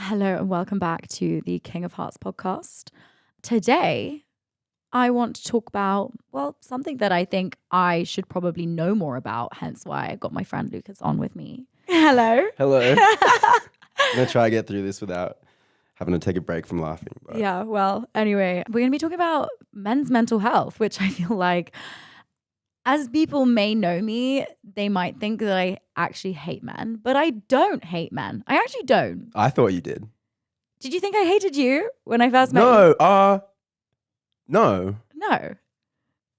Hello and welcome back to the King of Hearts podcast. Today, I want to talk about, something that I think I should probably know more about, hence why I got my friend Lucas on with me. Hello. Hello. I'm going to try to get through this without having to take a break from laughing. But. Yeah, anyway, we're going to be talking about men's mental health, which I feel like as people may know me, they might think that I actually hate men, but I don't hate men. I actually don't. I thought you did. Did you think I hated you when I first met you? No. No.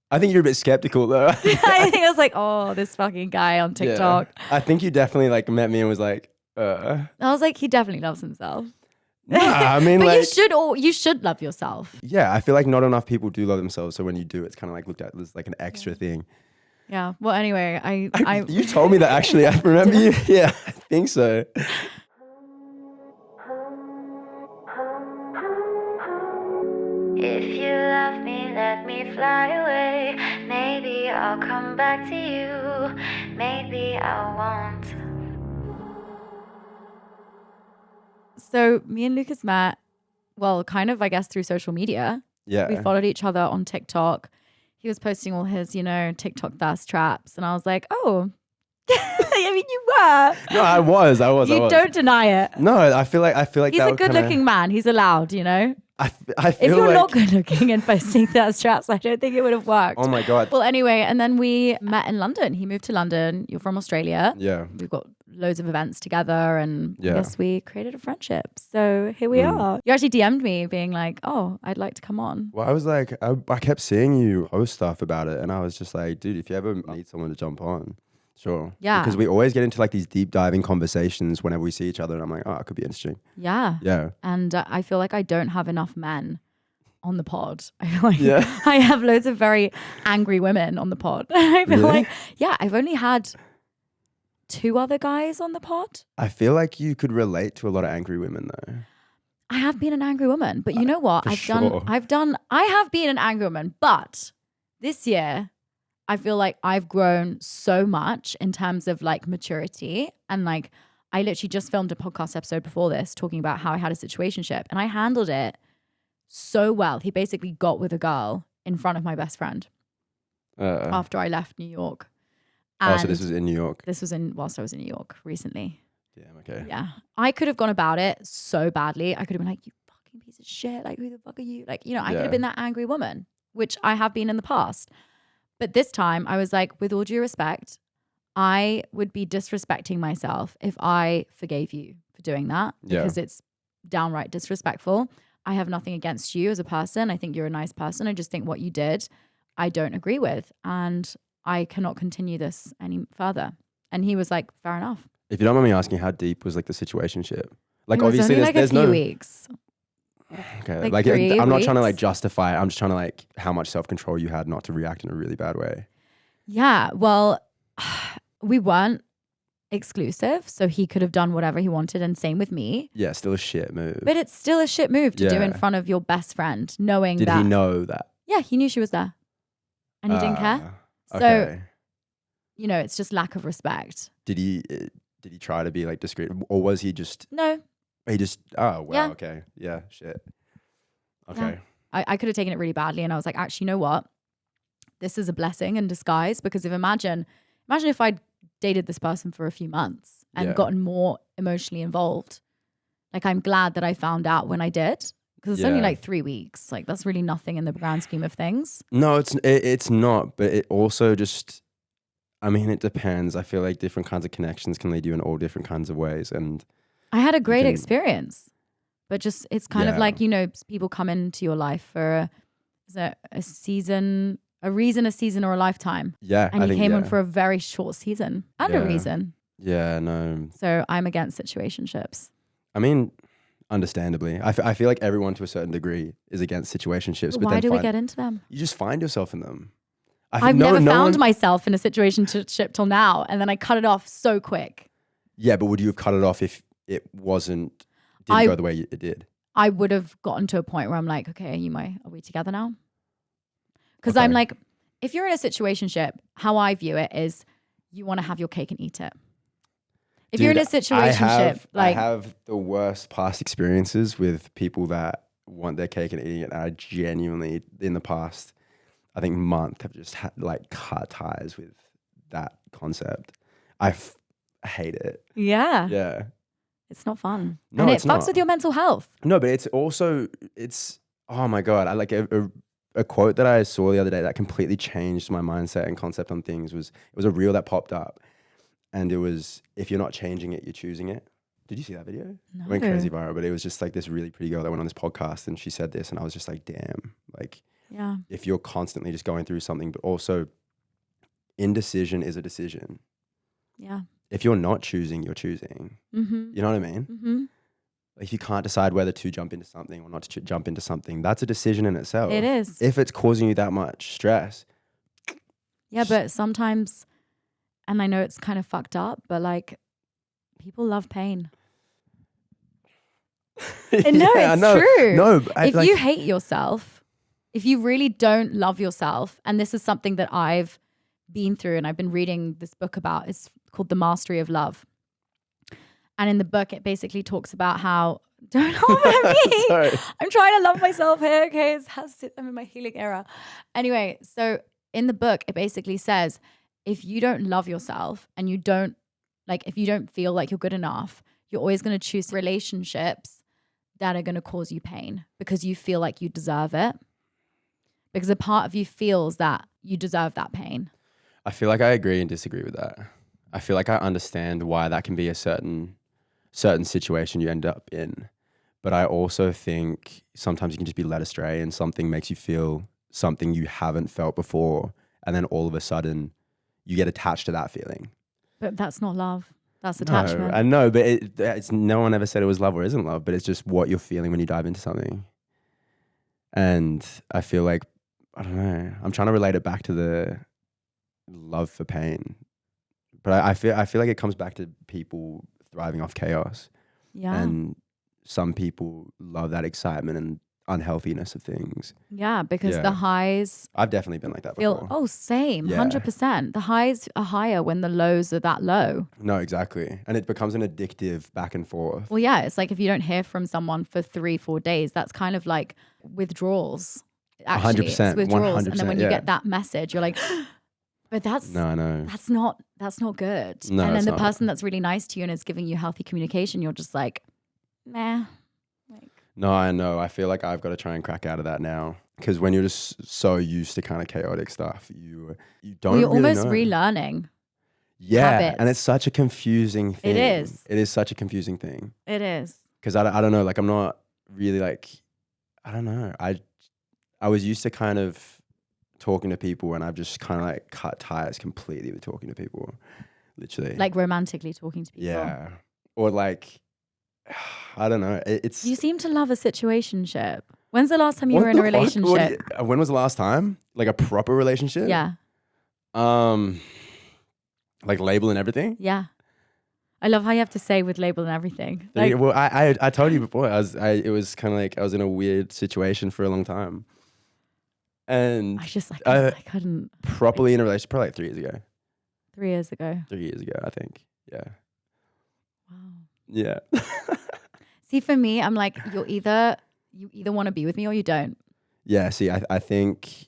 I think you're a bit skeptical though. I think I was like, oh, this fucking guy on TikTok. Yeah. I think you definitely met me and was like, I was like, he definitely loves himself. Nah, I mean, but you should love yourself. Yeah, I feel like not enough people do love themselves. So when you do, it's kind of like looked at as like an extra thing. Yeah. Well, anyway, I you told me that actually. I remember you. Yeah, I think so. If you love me, let me fly away. Maybe I'll come back to you. Maybe I won't. So me and Lucas met, kind of, I guess, through social media. Yeah. We followed each other on TikTok. He was posting all his, TikTok thirst traps. And I was like, oh, I mean, you were. No, I was. You don't deny it. No, I feel like he's that a good-looking man. He's allowed, I feel if you're not good looking and posting thirst traps, I don't think it would have worked. Oh my God. Well, anyway, and then we met in London. He moved to London. You're from Australia. Yeah. We've got loads of events together and Yeah. I guess we created a friendship. So here we are. You actually DM'd me being like, oh, I'd like to come on. Well, I was like, I kept seeing you post stuff about it and I was just like, dude, if you ever need someone to jump on, sure. Yeah. Because we always get into like these deep diving conversations whenever we see each other and I'm like, oh, it could be interesting. Yeah. Yeah. And I feel like I don't have enough men on the pod. I feel like Yeah. I have loads of very angry women on the pod. I feel Really? like, yeah, I've only had 2 other guys on the pod. I feel like you could relate to a lot of angry women though. I have been an angry woman, but you know what? For I sure. have been an angry woman, but this year I feel like I've grown so much in terms of like maturity and like I literally just filmed a podcast episode before this talking about how I had a situationship and I handled it so well. He basically got with a girl in front of my best friend after I left New York. And so this was in New York. this was whilst I was in New York recently. Damn, okay. Yeah. I could have gone about it so badly. I could have been like, you fucking piece of shit. Like, who the fuck are you? Like, I could have been that angry woman, which I have been in the past. But this time I was like, with all due respect, I would be disrespecting myself if I forgave you for doing that because it's downright disrespectful. I have nothing against you as a person. I think you're a nice person. I just think what you did, I don't agree with. And I cannot continue this any further. And he was like, fair enough. If you don't mind me asking, how deep was like the situationship? Like It was obviously only like there's a few no weeks. Okay. Like 3 I'm not trying to like weeks. justify it. I'm just trying to like how much self-control you had not to react in a really bad way. Yeah, well, we weren't exclusive, so he could have done whatever he wanted, and same with me. Yeah, still a shit move. But it's still a shit move to do in Yeah. front of your best friend, knowing Did that. he know that? Yeah, he knew she was there, and he didn't care. So Okay. it's just lack of respect. Did he try to be like discreet, or was he just? No, Oh wow. Yeah. Okay. Yeah. Shit. Okay. Yeah. I could have taken it really badly, and I was like, actually, you know what? This is a blessing in disguise because imagine if I'd dated this person for a few months and Yeah. gotten more emotionally involved. Like, I'm glad that I found out when I did because it's only Yeah. like 3 weeks. Like, that's really nothing in the grand scheme of things. No, it's not. But it also just. I mean, it depends. I feel like different kinds of connections can lead you in all different kinds of ways, and I had a great can- experience, but just it's kind of Yeah. like, people come into your life for a season, a reason, a season, or a lifetime. yeah, And I he think, came yeah. on for a very short season and a Yeah. reason. Yeah, no. So I'm against situationships. I mean, understandably, I feel like everyone to a certain degree is against situationships. But Why then do we get into them? You just find yourself in them. I've never found myself in a situationship till now, and then I cut it off so quick. Yeah, but would you have cut it off if it didn't go the way it did? I would have gotten to a point where I'm like, okay, are we together now? Because Okay. I'm like, if you're in a situationship, how I view it is you want to have your cake and eat it. If you're in a situationship, I have the worst past experiences with people that want their cake and eating it. And I genuinely, in the past, I think month, have just like cut ties with that concept. I hate it. yeah, Yeah. it's not fun. No, and it it's fucks not. with your mental health. No, but it's oh my God. I like a quote that I saw the other day that completely changed my mindset and concept on things it was a reel that popped up. And it was, if you're not changing it, you're choosing it. Did you see that video? No. It went crazy viral, but it was just like this really pretty girl that went on this podcast and she said this and I was just like, damn, like Yeah. if you're constantly just going through something, but also indecision is a decision. Yeah. If you're not choosing, you're choosing. Mm-hmm. You know what I mean? Mm-hmm. Like if you can't decide whether to jump into something or not to jump into something, that's a decision in itself. It is. If it's causing you that much stress. Yeah, but sometimes, and I know it's kind of fucked up, but like people love pain. And no, Yeah, it's no, true. No, If you hate yourself, if you really don't love yourself, and this is something that I've been through and I've been reading this book about, it's called The Mastery of Love. And in the book, it basically talks about how, don't laugh at me. Sorry. I'm trying to love myself here. Okay, I'm in my healing era. Anyway, so in the book, it basically says, if you don't love yourself and you don't, like, if you don't feel like you're good enough, you're always going to choose relationships that are going to cause you pain because you feel like you deserve it. Because a part of you feels that you deserve that pain. I feel like I agree and disagree with that. I feel like I understand why that can be a certain situation you end up in. But I also think sometimes you can just be led astray and something makes you feel something you haven't felt before. And then all of a sudden you get attached to that feeling. But that's not love. That's attachment. No, I know, but it's no one ever said it was love or isn't love, but it's just what you're feeling when you dive into something. And I feel like, I don't know, I'm trying to relate it back to the love for pain. But I feel like it comes back to people thriving off chaos. Yeah. And some people love that excitement and unhealthiness of things. Yeah, because the highs I've definitely been like that feel, before. oh, same, Yeah. 100%. The highs are higher when the lows are that low. No, exactly. And it becomes an addictive back and forth. Well, yeah, it's like if you don't hear from someone for 3-4 days, that's kind of like withdrawals. Actually, 100%, it's withdrawals. And then when you yeah. get that message, you're like, but that's not good. No, and then it's the not. person that's really nice to you and is giving you healthy communication, you're just like, nah. No, I know. I feel like I've got to try and crack out of that now. Because when you're just so used to kind of chaotic stuff, you don't Well, you're really almost know. relearning. Yeah, habits. and it's such a confusing thing. It is. It is such a confusing thing. It is. Because I don't know, like I'm not really like, I don't know. I was used to kind of talking to people and I've just kind of like cut ties completely with talking to people. Literally. Like romantically talking to people. Yeah. Or like, I don't know. It's. You seem to love a situationship. When's the last time you were in a relationship? When was the last time? Like a proper relationship? Yeah. Like label and everything? Yeah. I love how you have to say with label and everything. Like, well, I told you before. It was kind of like I was in a weird situation for a long time, and I just like I couldn't properly in a relationship probably like 3 years ago. 3 years ago. 3 years ago, I think. Yeah. Wow. Yeah. See, for me, I'm like, you either want to be with me or you don't. Yeah. See, I think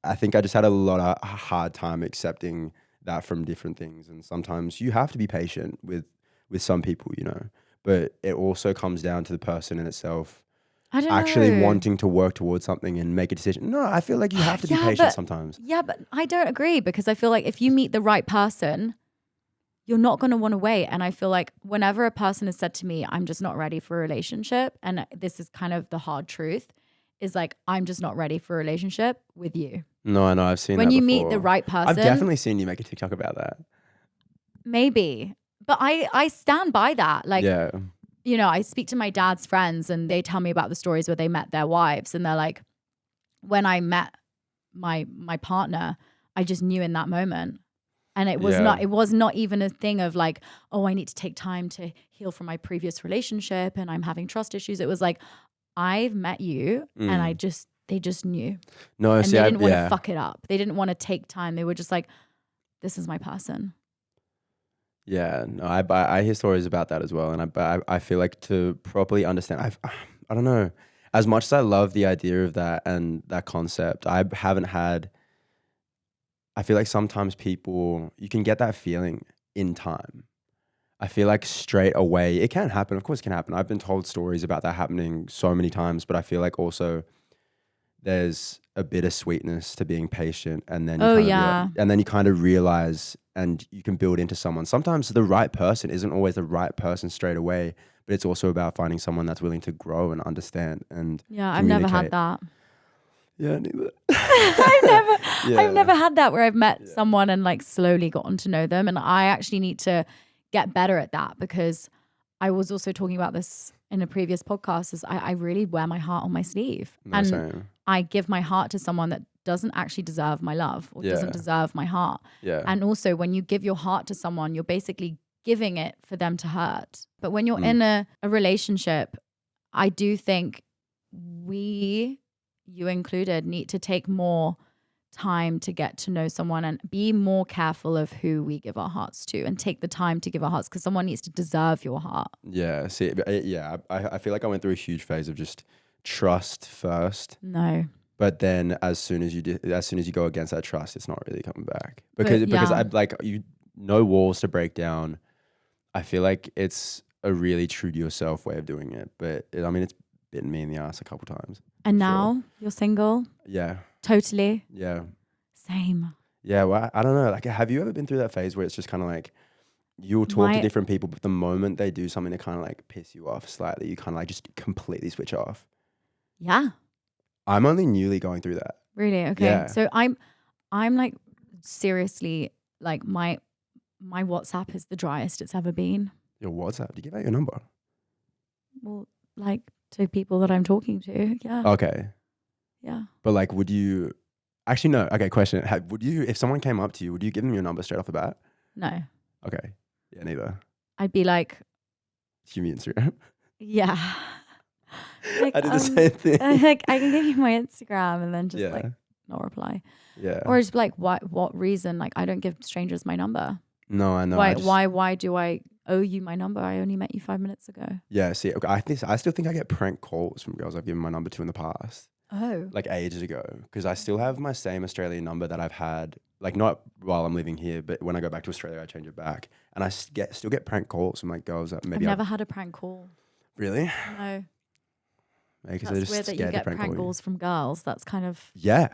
I just had a lot of hard time accepting that from different things, and sometimes you have to be patient with some people, you know. But it also comes down to the person in itself. I don't actually know. wanting to work towards something and make a decision. No, I feel like you have to be patient sometimes. Yeah, but I don't agree because I feel like if you meet the right person, you're not going to want to wait. And I feel like whenever a person has said to me, I'm just not ready for a relationship, and this is kind of the hard truth, is like, I'm just not ready for a relationship with you. No, I know. I've seen when that you before. meet the right person. I've definitely seen you make a TikTok about that. Maybe. But I stand by that. Like, yeah. you know, I speak to my dad's friends and they tell me about the stories where they met their wives. And they're like, when I met my partner, I just knew in that moment. And it was not even a thing of like, oh, I need to take time to heal from my previous relationship and I'm having trust issues. It was like, I've met you and they just knew. No, and see, they didn't want to fuck it up. They didn't want to take time. They were just like, this is my person. Yeah, no, I hear stories about that as well, and I feel like to properly understand, I don't know, as much as I love the idea of that and that concept, I haven't had. I feel like sometimes people you can get that feeling in time. I feel like straight away it can happen. Of course, it can happen. I've been told stories about that happening so many times, but I feel like also there's a bittersweetness to being patient, and then Oh yeah. and then you kind of realize and you can build into someone. Sometimes the right person isn't always the right person straight away, but it's also about finding someone that's willing to grow and understand and Yeah, I've never had communicate. that. Yeah, neither. I've never had that where I've met someone and like slowly gotten to know them. And I actually need to get better at that, because I was also talking about this in a previous podcast, is I really wear my heart on my sleeve. No, and same. I give my heart to someone that doesn't actually deserve my love or doesn't deserve my heart. Yeah. And also when you give your heart to someone, you're basically giving it for them to hurt. But when you're in a relationship, I do think we, you included, need to take more time to get to know someone and be more careful of who we give our hearts to, and take the time to give our hearts, because someone needs to deserve your heart. Yeah. See, I feel like I went through a huge phase of just trust first. No. But then as soon as you go against that trust, it's not really coming back. Because I like no walls to break down. I feel like it's a really true to yourself way of doing it. But it's bitten me in the ass a couple times. And now you're single? Yeah. Totally. Yeah. Same. Yeah. Well, I don't know. Like, have you ever been through that phase where it's just kind of like you'll talk to different people, but the moment they do something to kind of like piss you off slightly, you kind of like just completely switch off? Yeah. I'm only newly going through that. Really? Okay. Yeah. So I'm like seriously, like my WhatsApp is the driest it's ever been. Your WhatsApp? Did you give out your number? Well, like to people that I'm talking to. Yeah. Okay. Yeah. But like, would you actually no? Okay, question. Would you, if someone came up to you, would you give them your number straight off the bat? No. Okay. Yeah, neither. I'd be like, give me Instagram. yeah. Like, I did the same thing. Like, I can give you my Instagram and then just like not reply. Yeah. Or just be like, what reason? Like, I don't give strangers my number. No, I know. Why do I owe you my number? I only met you 5 minutes ago. Yeah, see, okay, I still think I get prank calls from girls I've given my number to in the past. Oh. Like ages ago. Because I still have my same Australian number that I've had, like not while I'm living here, but when I go back to Australia, I change it back. And I still get prank calls from like girls that maybe I've never had a prank call. Really? No. Because That's weird that you get prank calls from girls. That's kind of... Yeah.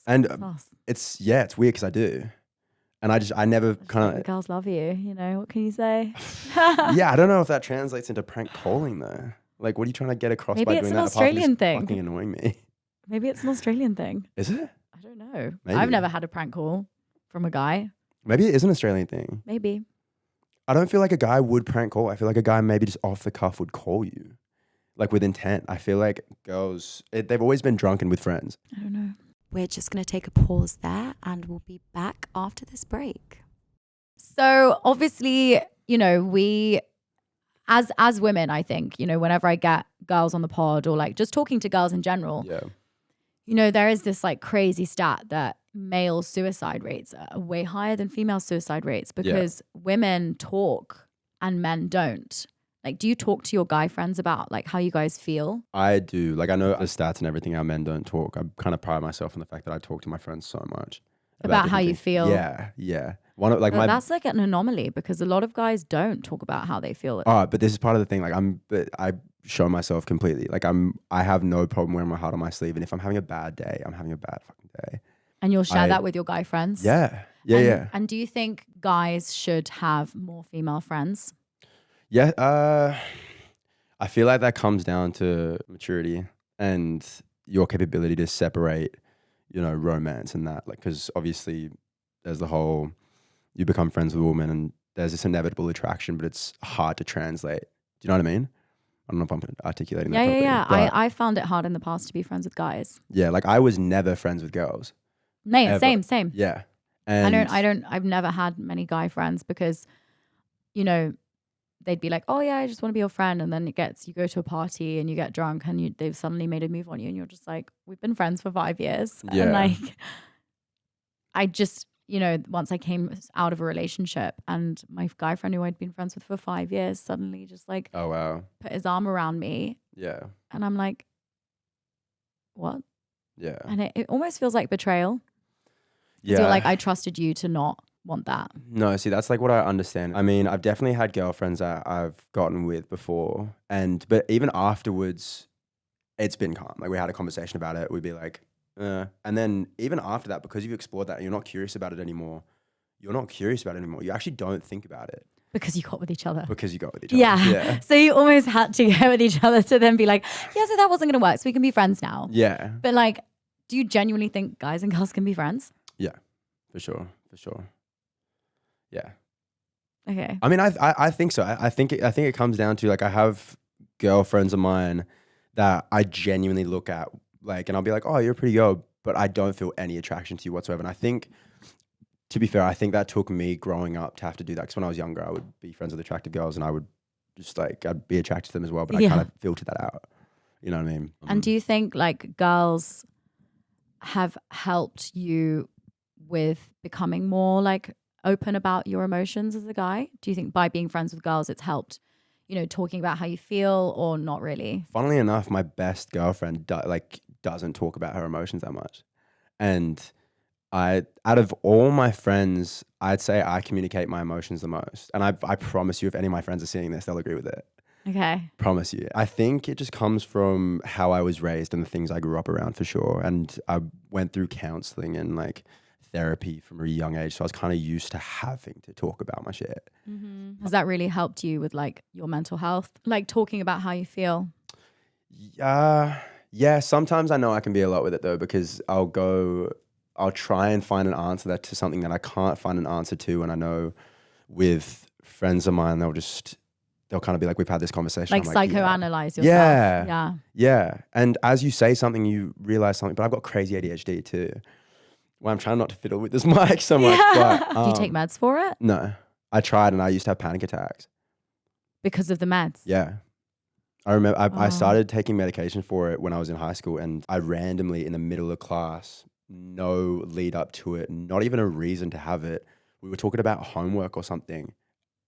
And sus. it's weird because I do. And I never kind of... The girls love you, you know, what can you say? Yeah, I don't know if that translates into prank calling though. Like, what are you trying to get across by doing that? Maybe it's an Australian thing. Fucking annoying me. Maybe it's an Australian thing. Is it? I don't know. Maybe. I've never had a prank call from a guy. Maybe it is an Australian thing. Maybe. I don't feel like a guy would prank call. I feel like a guy maybe just off the cuff would call you. Like with intent. I feel like girls, they've always been drunken with friends. I don't know. We're just going to take a pause there and we'll be back after this break. So obviously, you know, we, as women, I think, you know, whenever I get girls on the pod or like just talking to girls in general, you know, there is this like crazy stat that male suicide rates are way higher than female suicide rates because women talk and men don't. Like, do you talk to your guy friends about like how you guys feel? I do. Like, I know the stats and everything, how men don't talk. I kind of pride myself on the fact that I talk to my friends so much. About how you feel? Yeah, yeah. That's like an anomaly because a lot of guys don't talk about how they feel. But this is part of the thing. Like, I show myself completely. Like, I have no problem wearing my heart on my sleeve. And if I'm having a bad day, I'm having a bad fucking day. And you'll share that with your guy friends? Yeah. Yeah. And do you think guys should have more female friends? Yeah, I feel like that comes down to maturity and your capability to separate, you know, romance and that. Like, because obviously there's the whole, you become friends with a woman and there's this inevitable attraction, but it's hard to translate. Do you know what I mean? I don't know if I'm articulating that properly. Yeah. I found it hard in the past to be friends with guys. Yeah, like I was never friends with girls. Same. Yeah. And I've never had many guy friends because, you know, they'd be like, oh yeah, I just want to be your friend. And then you go to a party and you get drunk and they've suddenly made a move on you and you're just like, we've been friends for 5 years. Yeah. And like, you know, once I came out of a relationship and my guy friend who I'd been friends with for 5 years suddenly just like Oh, wow. put his arm around me. Yeah. And I'm like, what? Yeah. And it almost feels like betrayal. Yeah. You're like, I trusted you to not want that. No, see, that's like what I understand. I mean, I've definitely had girlfriends that I've gotten with before. But even afterwards, it's been calm. Like we had a conversation about it. We'd be like, and then even after that, because you've explored that and you're not curious about it anymore, you actually don't think about it. Because you got with each other. Because you got with each other. Yeah. So you almost had to get with each other to then be like, yeah, so that wasn't going to work. So we can be friends now. Yeah. But like, do you genuinely think guys and girls can be friends? Yeah, for sure. Yeah. Okay. I mean, I think so. I think it comes down to like, I have girlfriends of mine that I genuinely look at like, and I'll be like, oh, you're a pretty girl, but I don't feel any attraction to you whatsoever. And I think, to be fair, I think that took me growing up to have to do that. Because when I was younger, I would be friends with attractive girls and I would just like, I'd be attracted to them as well. But I kind of filtered that out. You know what I mean? And do you think like girls have helped you with becoming more like open about your emotions as a guy? Do you think by being friends with girls, it's helped, you know, talking about how you feel, or not really? Funnily enough, my best girlfriend doesn't talk about her emotions that much. And out of all my friends, I'd say I communicate my emotions the most. And I promise you, if any of my friends are seeing this, they'll agree with it. Okay. Promise you. I think it just comes from how I was raised and the things I grew up around, for sure. And I went through counseling and like therapy from a young age. So I was kind of used to having to talk about my shit. Mm-hmm. Has that really helped you with like your mental health? Like talking about how you feel? Yeah, sometimes I know I can be a lot with it though, because I'll try and find an answer to something that I can't find an answer to. And I know with friends of mine, they'll kind of be like, we've had this conversation. Like psychoanalyze yourself. Yeah. Yeah. And as you say something, you realize something. But I've got crazy ADHD too. Well, I'm trying not to fiddle with this mic so much. But, do you take meds for it? No. I tried and I used to have panic attacks. Because of the meds? Yeah. I remember I started taking medication for it when I was in high school, and I randomly in the middle of class, no lead up to it, not even a reason to have it. We were talking about homework or something.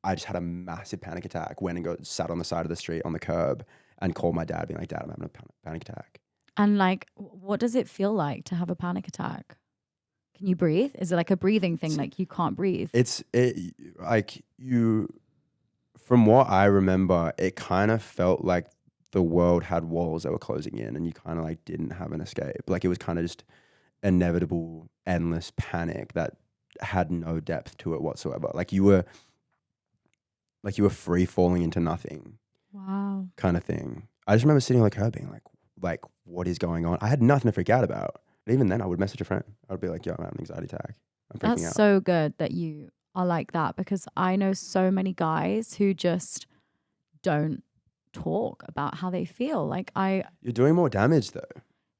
I just had a massive panic attack, went and sat on the side of the street on the curb and called my dad, being like, Dad, I'm having a panic attack. And like, what does it feel like to have a panic attack? Can you breathe? Is it like a breathing thing? Like you can't breathe? From what I remember, it kind of felt like the world had walls that were closing in and you kind of like didn't have an escape. Like it was kind of just inevitable, endless panic that had no depth to it whatsoever. Like you were free falling into nothing. Wow. Kind of thing. I just remember sitting like her being like, what is going on? I had nothing to freak out about. But even then I would message a friend. I would be like, yo, I'm having an anxiety attack. I'm freaking out. That's so good that you are like that, because I know so many guys who just don't talk about how they feel. Like You're doing more damage though.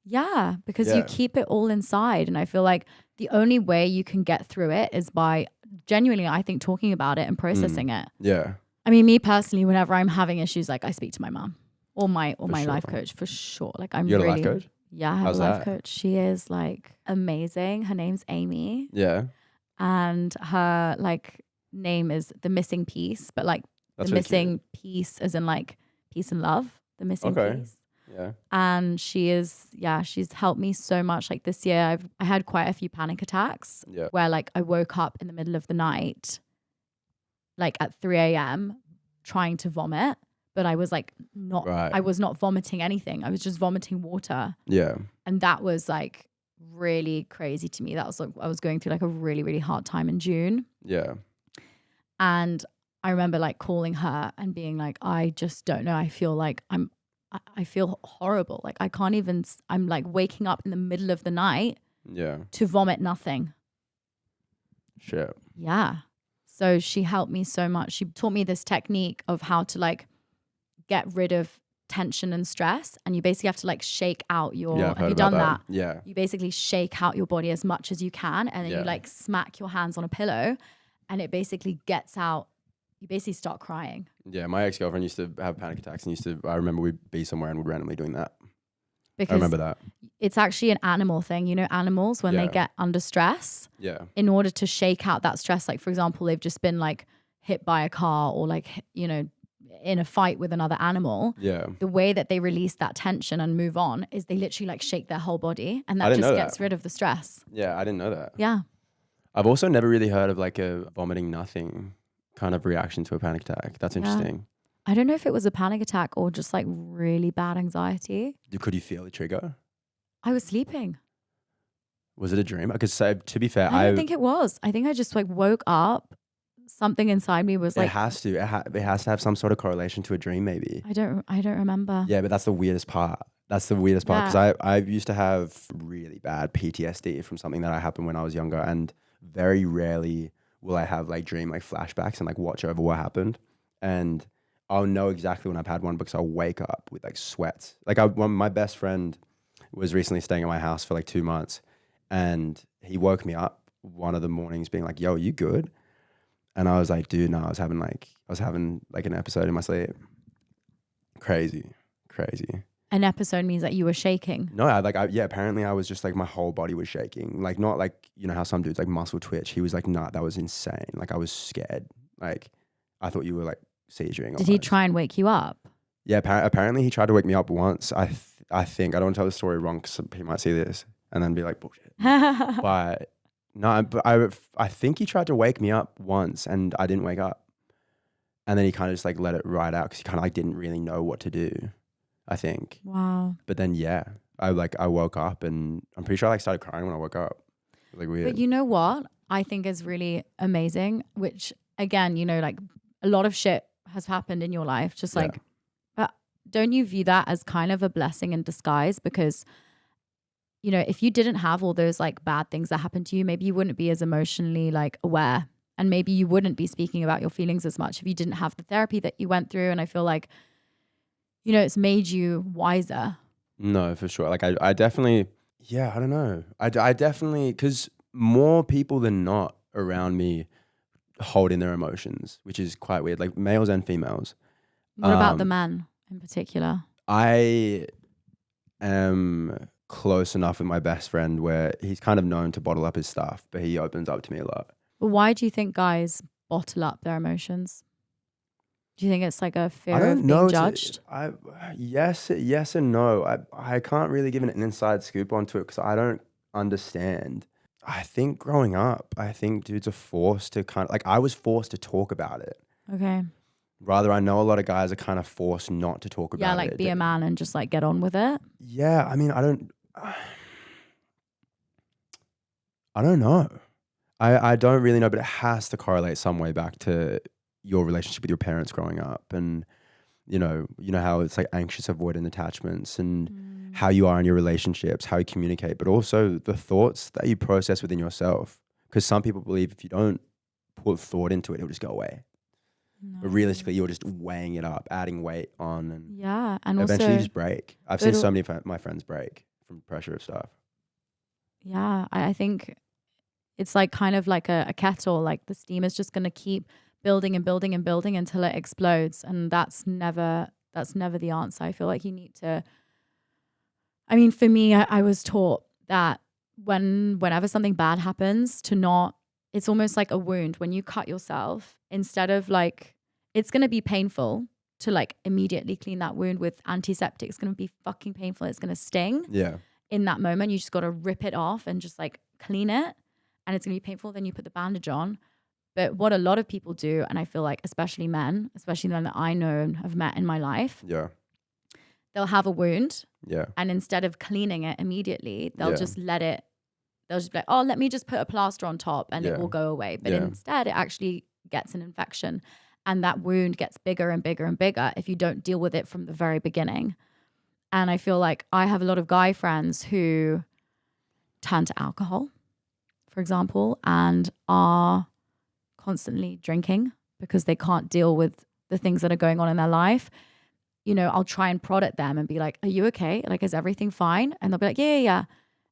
Yeah, because you keep it all inside. And I feel like the only way you can get through it is by genuinely, I think, talking about it and processing it. Yeah. I mean, me personally, whenever I'm having issues, like I speak to my mom or my sure. life coach, for sure. Like I'm You got really, a life coach? Yeah, I have How's a life that? coach. She is like amazing. Her name's Amy. Yeah. And her like name is The Missing Piece, but like That's the really missing piece as in like peace and love, the missing piece. Yeah. And she's helped me so much. Like this year, I had quite a few panic attacks where like I woke up in the middle of the night, like at 3 a.m. trying to vomit, but I was like I was not vomiting anything. I was just vomiting water. Yeah. And that was like really crazy to me. That was like, I was going through like a really, really hard time in June. Yeah. And I remember like calling her and being like, I just don't know. I feel like I feel horrible. Like I can't even, I'm like waking up in the middle of the night to vomit nothing. Shit. Yeah. So she helped me so much. She taught me this technique of how to like get rid of tension and stress. And you basically have to like shake out your, have you done that? Yeah. You basically shake out your body as much as you can. And then you like smack your hands on a pillow and it basically gets out. You basically start crying. Yeah, my ex-girlfriend used to have panic attacks and I remember we'd be somewhere and we'd randomly doing that. because I remember that. it's actually an animal thing. You know, animals, when they Yeah. get under stress, Yeah. in order to shake out that stress, like for example, they've just been like hit by a car or like, you know, in a fight with another animal. Yeah. The way that they release that tension and move on is they literally like shake their whole body, and I that didn't just know gets that. rid of the stress. Yeah, I didn't know that. Yeah. I've also never really heard of like a vomiting nothing kind of reaction to a panic attack. That's Yeah. interesting. I don't know if it was a panic attack or just like really bad anxiety. Could you feel the trigger? I was sleeping. Was it a dream? Because to be fair, I don't think it was. I think I just like woke up. Something inside me was like, it has to. It has to have some sort of correlation to a dream, maybe. I don't remember. Yeah, but that's the weirdest part. That's the weirdest part because I used to have really bad PTSD from something that happened when I was younger, and very rarely will I have like dream like flashbacks and like watch over what happened, and I'll know exactly when I've had one because I'll wake up with like sweats. Like my best friend was recently staying at my house for like 2 months, and he woke me up one of the mornings being like, "Yo, are you good?" And I was like, "Dude, no, I was having like an episode in my sleep." Crazy. An episode means that you were shaking. No, apparently I was just like, my whole body was shaking. Like, not like, you know how some dudes like muscle twitch. He was like, nah, that was insane. Like, I was scared. Like, I thought you were like seizuring. Did he try and wake you up? Yeah, apparently he tried to wake me up once. I think, I don't want to tell the story wrong because he might see this and then be like, bullshit. But no, I think he tried to wake me up once and I didn't wake up. And then he kind of just like let it ride out because he kind of like didn't really know what to do, I think. Wow. But then, yeah, I woke up and I'm pretty sure I like started crying when I woke up. It was like weird. But you know what I think is really amazing, which again, you know, like a lot of shit has happened in your life, just like, but don't you view that as kind of a blessing in disguise? Because, you know, if you didn't have all those like bad things that happened to you, maybe you wouldn't be as emotionally like aware, and maybe you wouldn't be speaking about your feelings as much if you didn't have the therapy that you went through. And I feel like, you know, it's made you wiser. No, for sure. Like I definitely, yeah, I don't know. I definitely, because more people than not around me hold in their emotions, which is quite weird, like males and females. What about the man in particular? I am close enough with my best friend where he's kind of known to bottle up his stuff, but he opens up to me a lot. But why do you think guys bottle up their emotions? Do you think it's like a fear of being judged? Yes and no. I can't really give an inside scoop onto it because I don't understand. I think growing up, dudes are forced to kind of, like, I was forced to talk about it. Okay. Rather, I know a lot of guys are kind of forced not to talk about it. Yeah, like be a man and just like get on with it. Yeah, I mean, I don't know. I don't really know, but it has to correlate some way back to your relationship with your parents growing up, and you know how it's like anxious avoidant attachments and how you are in your relationships, how you communicate, but also the thoughts that you process within yourself. Because some people believe if you don't put thought into it, it'll just go away. No. But realistically, you're just weighing it up, adding weight on, and and eventually also, you just break. I've seen so many of my friends break from pressure of stuff. Yeah, I think it's like kind of like a kettle. Like the steam is just going to keep building and building and building until it explodes, and that's never the answer. I feel like you need to. I mean, for me, I was taught that whenever something bad happens, to not. It's almost like a wound when you cut yourself. Instead of like, it's going to be painful to like immediately clean that wound with antiseptic. It's going to be fucking painful. It's going to sting. Yeah. In that moment, you just got to rip it off and just like clean it, and it's going to be painful. Then you put the bandage on. But what a lot of people do, and I feel like especially men that I know and have met in my life, they'll have a wound, and instead of cleaning it immediately, they'll just let it. They'll just be like, oh, let me just put a plaster on top and it will go away. But instead, it actually gets an infection, and that wound gets bigger and bigger and bigger if you don't deal with it from the very beginning. And I feel like I have a lot of guy friends who turn to alcohol, for example, and are constantly drinking because they can't deal with the things that are going on in their life. You know, I'll try and prod at them and be like, are you okay? Like, is everything fine? And they'll be like, yeah,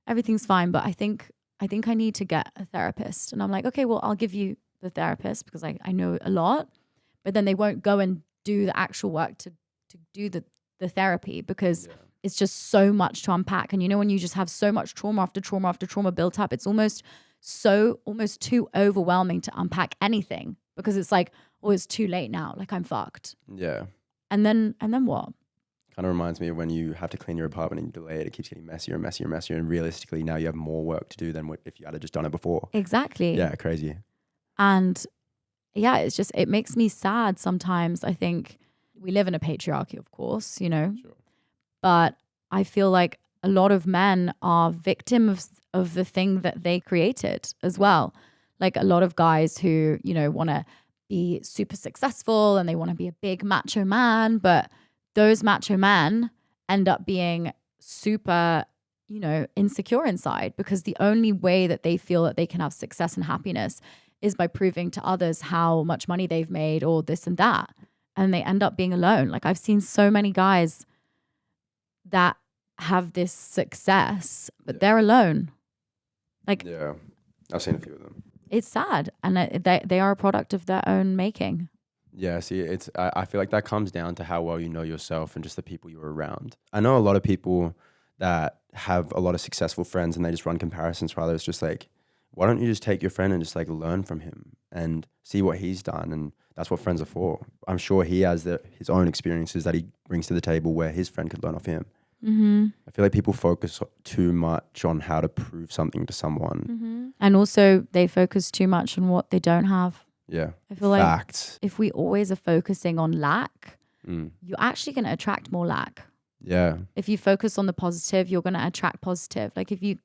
everything's fine. But I think I need to get a therapist. And I'm like, okay, well, I'll give you the therapist because I know a lot. But then they won't go and do the actual work to do the therapy because it's just so much to unpack. And you know, when you just have so much trauma after trauma after trauma built up, it's almost too overwhelming to unpack anything, because it's like, oh, it's too late now. Like, I'm fucked. Yeah. And then what? Kind of reminds me of when you have to clean your apartment and you delay it. It keeps getting messier and messier and messier. And realistically, now you have more work to do than if you had just done it before. Exactly. Yeah, crazy. And yeah, it's just, it makes me sad sometimes. I think we live in a patriarchy, of course, you know, Sure. but I feel like a lot of men are victims of the thing that they created as well. Like a lot of guys who, you know, want to be super successful and they want to be a big macho man, but those macho men end up being super, you know, insecure inside, because the only way that they feel that they can have success and happiness is by proving to others how much money they've made or this and that. And they end up being alone. Like, I've seen so many guys that have this success, but they're alone. Like, yeah, I've seen a few of them. It's sad. And they are a product of their own making. Yeah, see, I feel like that comes down to how well you know yourself and just the people you're around. I know a lot of people that have a lot of successful friends and they just run comparisons, rather it's just like, why don't you just take your friend and just like learn from him and see what he's done? And that's what friends are for. I'm sure he has his own experiences that he brings to the table where his friend could learn off him. Mm-hmm. I feel like people focus too much on how to prove something to someone. Mm-hmm. And also they focus too much on what they don't have. Yeah. I feel Facts. like if we always are focusing on lack, Mm. you're actually going to attract more lack. Yeah. If you focus on the positive, you're going to attract positive. Like if you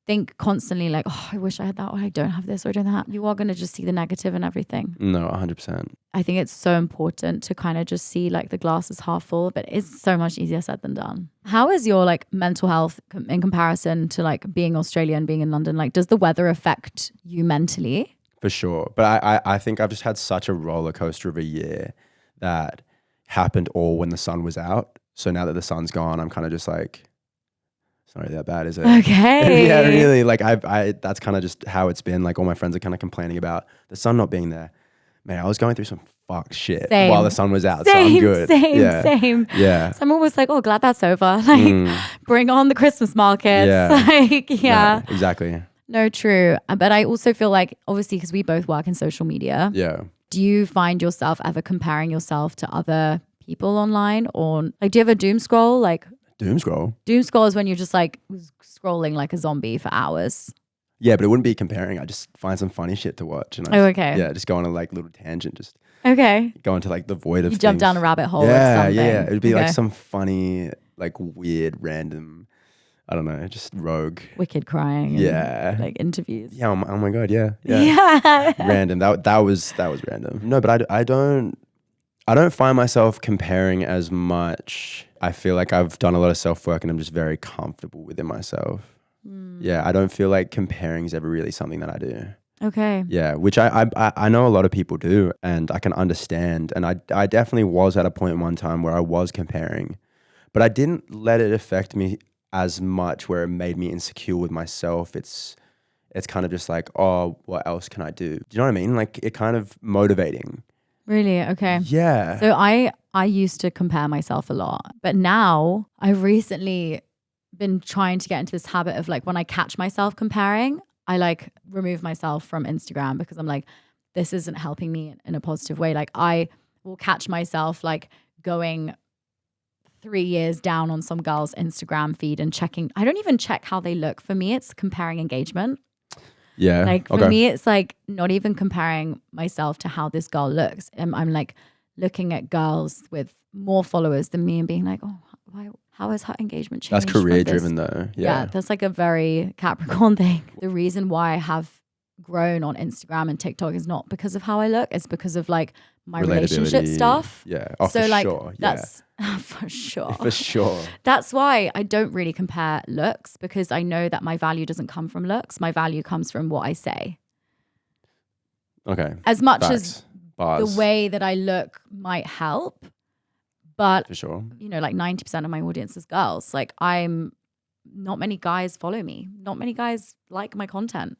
think constantly like, oh, I wish I had that, or I don't have this, or I don't have that, you are going to just see the negative in everything. No, 100%. I think it's so important to kind of just see like the glass is half full, but it's so much easier said than done. How is your like mental health in comparison to like being Australian, being in London? Like, does the weather affect you mentally? For sure. But I think I've just had such a roller coaster of a year that happened all when the sun was out. So now that the sun's gone, I'm kind of just like, it's not really that bad, is it? Okay. Yeah, really. Like I that's kind of just how it's been. Like all my friends are kind of complaining about the sun not being there. Man, I was going through some fuck shit while the sun was out. So I'm good. Same. Yeah. So I'm always like, oh, glad that's over. Like, bring on the Christmas markets. Yeah. Like, yeah. No, exactly. No, true. But I also feel like, obviously, because we both work in social media. Yeah. Do you find yourself ever comparing yourself to other people online? Or like, do you ever doom scroll? Like, doom scroll? Doom scroll is when you're just like scrolling like a zombie for hours. Yeah, but it wouldn't be comparing. I just find some funny shit to watch. And okay. Yeah, just go on a like little tangent. Just okay. Go into like the void of You jump down a rabbit hole or something. Yeah. It would be like some funny, like weird, random, I don't know, just rogue. Wicked crying. Yeah. And, like interviews. Yeah. Oh my God. Yeah. Yeah. Random. That was random. No, but I don't find myself comparing as much. I feel like I've done a lot of self-work and I'm just very comfortable within myself. Yeah, I don't feel like comparing is ever really something that I do. Okay. Yeah, which I know a lot of people do and I can understand. And I definitely was at a point one time where I was comparing, but I didn't let it affect me as much where it made me insecure with myself. It's kind of just like, oh, what else can I do? Do you know what I mean? Like it kind of motivating. Really? Okay. Yeah. So I used to compare myself a lot, but now I've recently been trying to get into this habit of like when I catch myself comparing, I like remove myself from Instagram because I'm like, this isn't helping me in a positive way. Like I will catch myself like going 3 years down on some girl's Instagram feed and checking. I don't even check how they look. For me, it's comparing engagement. Yeah. Like for me, it's like not even comparing myself to how this girl looks. I'm like looking at girls with more followers than me and being like, oh, how is her engagement changed? That's career driven though. Yeah. That's like a very Capricorn thing. The reason why I have grown on Instagram and TikTok is not because of how I look. It's because of like my relationship stuff. Yeah. Oh, so for like, sure. That's for sure. For sure. That's why I don't really compare looks, because I know that my value doesn't come from looks. My value comes from what I say. Okay. As much as Bars. the way that I look might help, but for sure, you know, like 90% of my audience is girls. Like not many guys follow me. Not many guys like my content.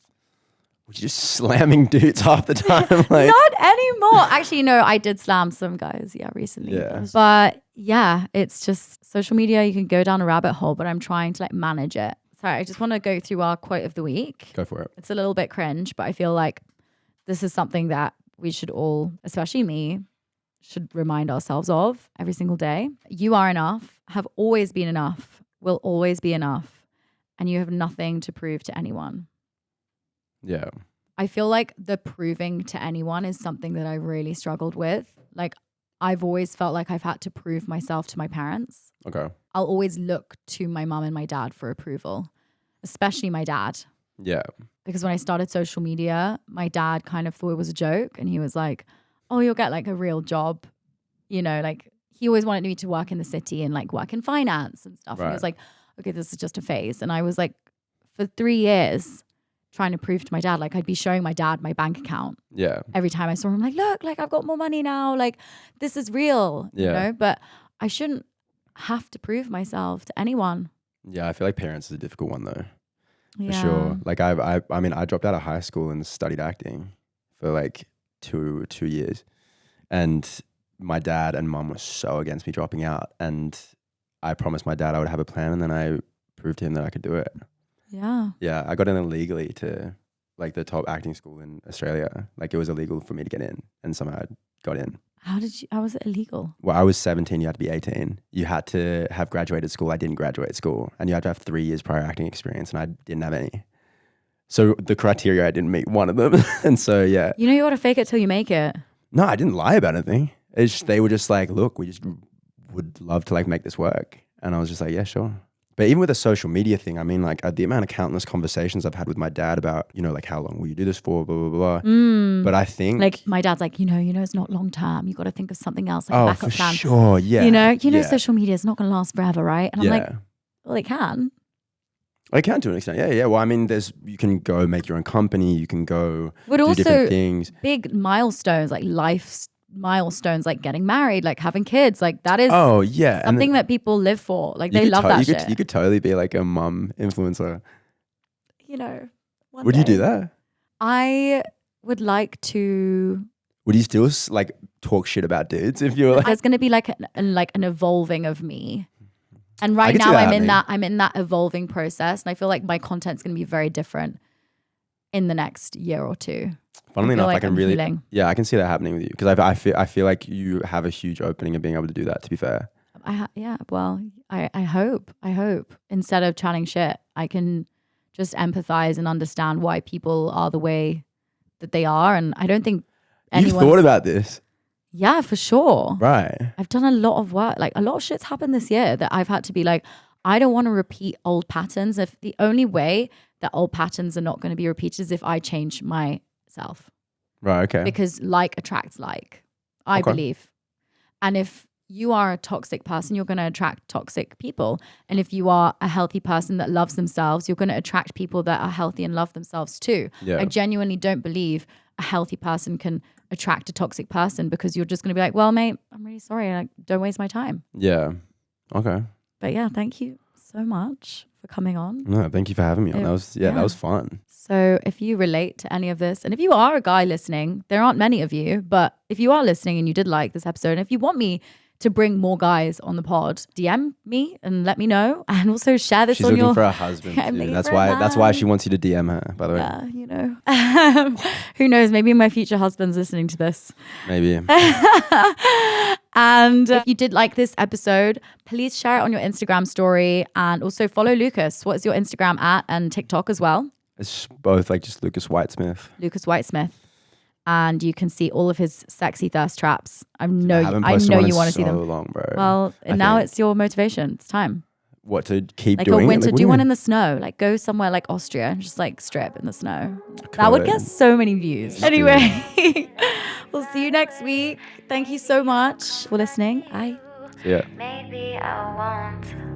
Was you just slamming dudes half the time? Like, Not anymore. Actually, no, I did slam some guys, recently. Yeah. But yeah, it's just social media. You can go down a rabbit hole, but I'm trying to like manage it. Sorry, I just want to go through our quote of the week. go for it. It's a little bit cringe, but I feel like this is something that we should all, especially me, should remind ourselves of every single day. You are enough, have always been enough, will always be enough, and you have nothing to prove to anyone. Yeah. I feel like the proving to anyone is something that I really struggled with. Like, I've always felt like I've had to prove myself to my parents. Okay. I'll always look to my mum and my dad for approval, especially my dad. Yeah. Because when I started social media, my dad kind of thought it was a joke. And he was like, oh, you'll get like a real job. You know, like he always wanted me to work in the city and like work in finance and stuff. And he was like, okay, this is just a phase. And I was like, for 3 years, trying to prove to my dad, like I'd be showing my dad my bank account. Yeah. Every time I saw him, like, look, like I've got more money now. Like this is real, you know, but I shouldn't have to prove myself to anyone. Yeah. I feel like parents is a difficult one though. Yeah. For sure. Like I mean, I dropped out of high school and studied acting for like two years. And my dad and mum were so against me dropping out. And I promised my dad I would have a plan, and then I proved to him that I could do it. Yeah. Yeah, I got in illegally to like the top acting school in Australia. Like it was illegal for me to get in, and somehow I got in. How was it illegal? Well, I was 17, you had to be 18. You had to have graduated school. I didn't graduate school, and you had to have 3 years prior acting experience, and I didn't have any. So the criteria, I didn't meet one of them. And so, yeah. You know, you got to fake it till you make it. No, I didn't lie about anything. They were just like, look, we just would love to like make this work. And I was just like, yeah, sure. But even with the social media thing, I mean, like the amount of countless conversations I've had with my dad about, you know, like how long will you do this for, blah, blah, blah. But I think like my dad's like, you know, it's not long term. You got to think of something else, like a backup for plan. Sure, yeah. You know, social media is not going to last forever, right? And I'm like, well, it can. I can to an extent, yeah. Well, I mean, you can go make your own company, you can go but do also different things. Big milestones, like life milestones, like getting married, like having kids, like that is something that people live for. Like they love that shit. You could totally be like a mum influencer. You know, would you do that? I would like to. Would you still like talk shit about dudes if you were like? There's going to be like an evolving of me. And right now I'm in that evolving process, and I feel like my content's going to be very different in the next year or two. Funnily enough, like I can really, I can see that happening with you, because I feel like you have a huge opening of being able to do that. To be fair, I hope instead of chatting shit, I can just empathize and understand why people are the way that they are, and I don't think you've thought about this. Yeah, for sure. Right. I've done a lot of work. Like a lot of shit's happened this year that I've had to be like, I don't want to repeat old patterns. If the only way that old patterns are not going to be repeated is if I change myself. Right. Okay. Because like attracts like, I believe. And if you are a toxic person, you're going to attract toxic people. And if you are a healthy person that loves themselves, you're going to attract people that are healthy and love themselves too. Yeah. I genuinely don't believe a healthy person can attract a toxic person, because you're just going to be like, well, mate, I'm really sorry. Like, don't waste my time. Yeah. Okay. But yeah, thank you so much for coming on. No, thank you for having me on. That was fun. So if you relate to any of this, and if you are a guy listening, there aren't many of you, but if you are listening and you did like this episode, and if you want me to bring more guys on the pod, DM me and let me know, and also share this. She's looking for a husband too. That's why she wants you to DM her, by the way. Yeah, you know. Who knows? Maybe my future husband's listening to this. Maybe. And if you did like this episode, please share it on your Instagram story, and also follow Lucas. What's your Instagram at, and TikTok as well? It's both like just Lucas Whitesmith. Lucas Whitesmith. And you can see all of his sexy thirst traps. I know you want to see them. Long, bro. Well, now it's your motivation. It's time. What, to keep like doing a winter, it? Like, do one in the snow. Like go somewhere like Austria and just like strip in the snow. That would get so many views. Anyway, we'll see you next week. Thank you so much for listening. Bye. Yeah. Maybe I won't.